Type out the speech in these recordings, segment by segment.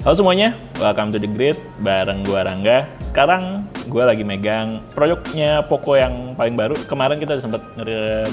Halo semuanya, welcome to The Grid, bareng gua Rangga. Sekarang gua lagi megang produknya Poco yang paling baru. Kemarin kita sempat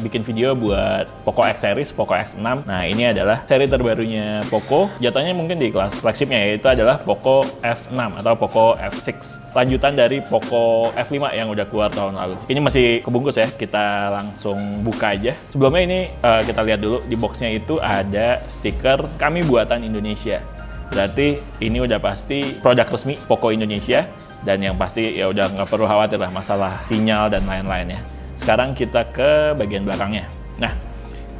bikin video buat Poco X series, Poco X6. Nah, ini adalah seri terbarunya Poco. Jatuhnya mungkin di kelas flagshipnya, yaitu adalah Poco F6 atau Poco F6. Lanjutan dari Poco F5 yang udah keluar tahun lalu. Ini masih kebungkus ya, kita langsung buka aja. Sebelumnya ini kita lihat dulu, di boxnya itu ada stiker Kami Buatan Indonesia. Berarti ini udah pasti produk resmi Poco Indonesia, dan yang pasti ya udah nggak perlu khawatir lah masalah sinyal dan lain-lainnya. Sekarang kita ke bagian belakangnya. Nah,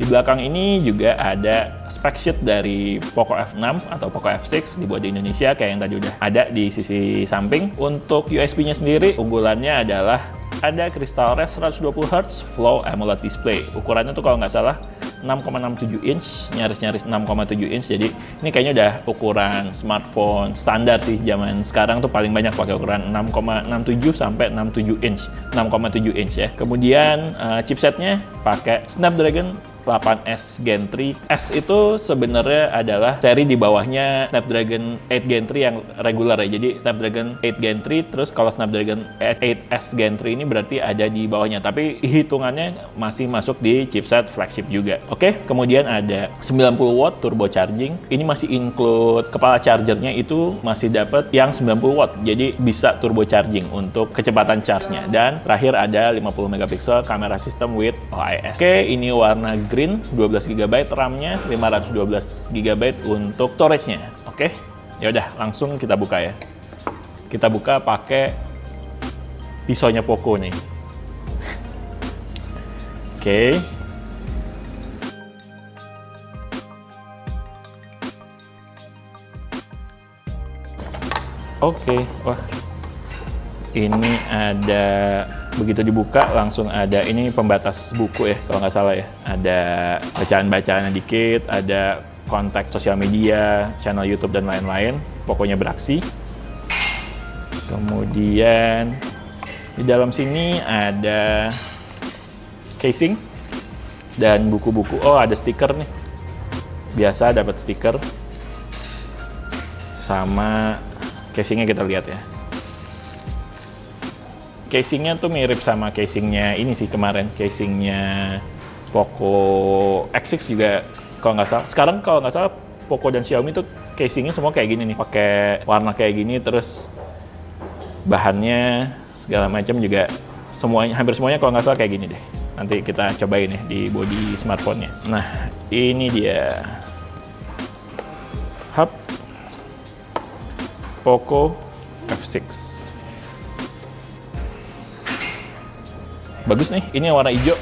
di belakang ini juga ada spec sheet dari Poco F6 atau Poco F6 dibuat di Indonesia kayak yang tadi udah ada di sisi samping. Untuk USB-nya sendiri, unggulannya adalah ada CrystalRes 120Hz Flow AMOLED display. Ukurannya tuh kalau nggak salah 6,67 inch, nyaris-nyaris 6,7 inch. Jadi ini kayaknya udah ukuran smartphone standar sih zaman sekarang, tuh paling banyak pakai ukuran 6,67 sampai 67 inch. 6,7 inch ya. Kemudian chipsetnya pakai Snapdragon 8S Gen 3. S itu sebenarnya adalah seri di bawahnya Snapdragon 8 Gen 3 yang regular ya. Jadi Snapdragon 8 Gen 3, terus kalau Snapdragon 8S Gen 3 ini berarti ada di bawahnya, tapi hitungannya masih masuk di chipset flagship juga. Oke, kemudian ada 90 watt turbo charging. Ini masih include kepala chargernya, itu masih dapat yang 90 watt. Jadi bisa turbo charging untuk kecepatan charge-nya. Dan terakhir ada 50 megapiksel kamera system with OIS. Oke, ini warna green, 12 GB RAM-nya, 512 GB untuk storage-nya. Oke, ya udah langsung kita buka ya. Kita buka pakai pisaunya Poco nih. Oke. Oke, wah. Ini ada, begitu dibuka langsung ada ini pembatas buku ya kalau nggak salah ya. Ada bacaan-bacaannya dikit, ada kontak sosial media, channel YouTube dan lain-lain. Pokoknya beraksi. Kemudian di dalam sini ada casing dan buku-buku. Oh, ada stiker nih. Biasa dapat stiker. Sama casingnya kita lihat ya. Casingnya tuh mirip sama casingnya ini sih kemarin, casingnya Poco X6 juga kalau nggak salah. Sekarang kalau nggak salah Poco dan Xiaomi tuh casingnya semua kayak gini nih, pakai warna kayak gini, terus bahannya segala macam juga semuanya, hampir semuanya kalau nggak salah kayak gini deh. Nanti kita cobain ya di body smartphone-nya. Nah, ini dia hub Poco F6. Bagus nih, ini warna hijau.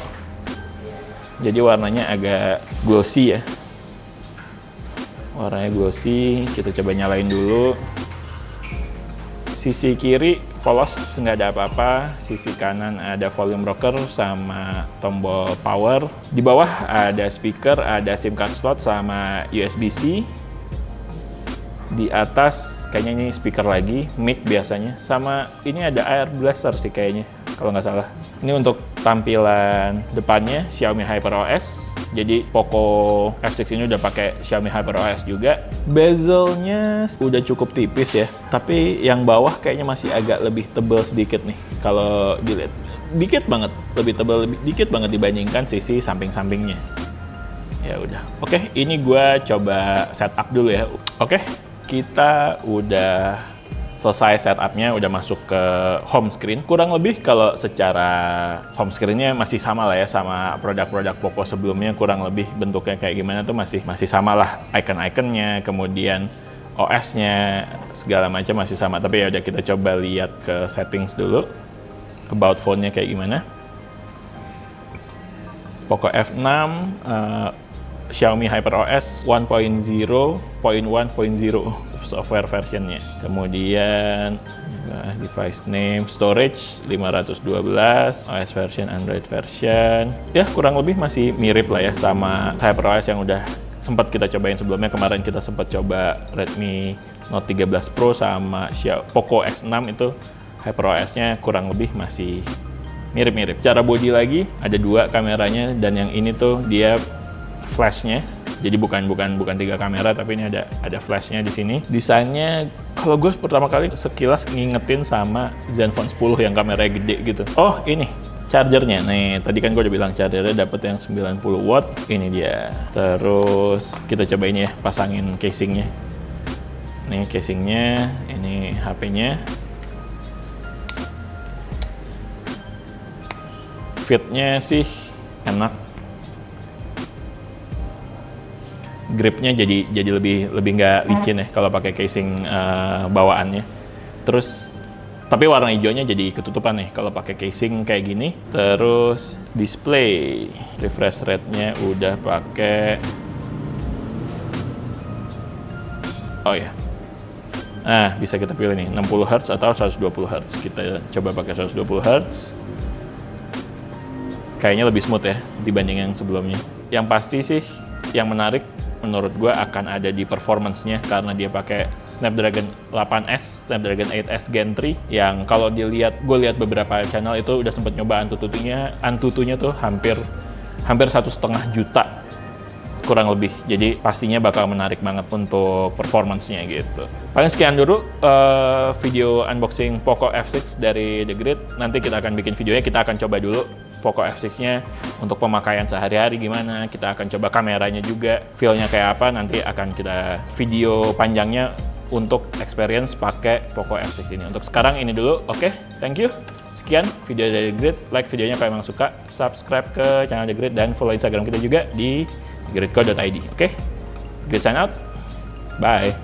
Jadi warnanya agak glossy ya. Warnanya glossy, kita coba nyalain dulu. Sisi kiri polos, nggak ada apa-apa. Sisi kanan ada volume rocker sama tombol power. Di bawah ada speaker, ada SIM card slot sama USB-C. Di atas kayaknya ini speaker lagi, mic biasanya. Sama ini ada air blaster sih kayaknya, kalau nggak salah. Ini untuk tampilan depannya Xiaomi HyperOS. Jadi Poco F6 ini udah pakai Xiaomi HyperOS juga. Bezelnya udah cukup tipis ya, tapi yang bawah kayaknya masih agak lebih tebal sedikit nih. Kalau dilihat, dikit banget, lebih tebal, dikit banget dibandingkan sisi samping-sampingnya. Ya udah, oke. Ini gue coba setup dulu ya. Oke, kita udah selesai setupnya, udah masuk ke home screen. Kurang lebih kalau secara home screen-nya masih sama lah ya sama produk-produk Poco sebelumnya, kurang lebih bentuknya kayak gimana tuh masih sama lah. Icon-iconnya, kemudian OS-nya, segala macam masih sama. Tapi ya udah, kita coba lihat ke settings dulu. About phone-nya kayak gimana. Poco F6, Xiaomi HyperOS 1.0.1.0 software versionnya. Kemudian device name, storage 512, OS version, Android version. Ya kurang lebih masih mirip lah ya sama HyperOS yang udah sempat kita cobain sebelumnya. Kemarin kita sempat coba Redmi Note 13 Pro sama Poco X6, itu HyperOS-nya kurang lebih masih mirip-mirip. Cara body lagi ada dua kameranya, dan yang ini tuh dia flashnya Jadi bukan 3 kamera, tapi ini ada flashnya di sini. Desainnya kalau gue pertama kali sekilas ngingetin sama Zenfone 10 yang kameranya gede gitu. Oh ini chargernya. Nih tadi kan gue udah bilang chargernya dapet yang 90 watt. Ini dia. Terus kita coba ini ya, pasangin casingnya. Nih casingnya, ini HP-nya. Fitnya sih enak. Gripnya jadi lebih nggak licin ya kalau pakai casing bawaannya. Terus tapi warna hijaunya jadi ketutupan nih kalau pakai casing kayak gini. Terus display refresh rate-nya udah pakai, oh ya, nah bisa kita pilih nih 60 Hz atau 120 Hz. Kita coba pakai 120 Hz. Kayaknya lebih smooth ya dibanding yang sebelumnya. Yang pasti sih yang menarik menurut gue akan ada di performance-nya, karena dia pakai Snapdragon 8S, Snapdragon 8S Gen 3 yang kalau gue lihat beberapa channel itu udah sempet nyoba Antutunya tuh hampir 1,5 juta kurang lebih. Jadi pastinya bakal menarik banget untuk performance-nya gitu. Paling sekian dulu video unboxing Poco F6 dari The Grid. Nanti kita akan bikin videonya, kita akan coba dulu Poco F6-nya untuk pemakaian sehari-hari gimana. Kita akan coba kameranya juga, feel-nya kayak apa. Nanti akan kita video panjangnya untuk experience pakai Poco F6 ini. Untuk sekarang ini dulu, oke? Thank you. Sekian video dari The Grid. Like videonya kalau emang suka, subscribe ke channel The Grid, dan follow Instagram kita juga di gridco.id. Oke? Grid sign out. Bye.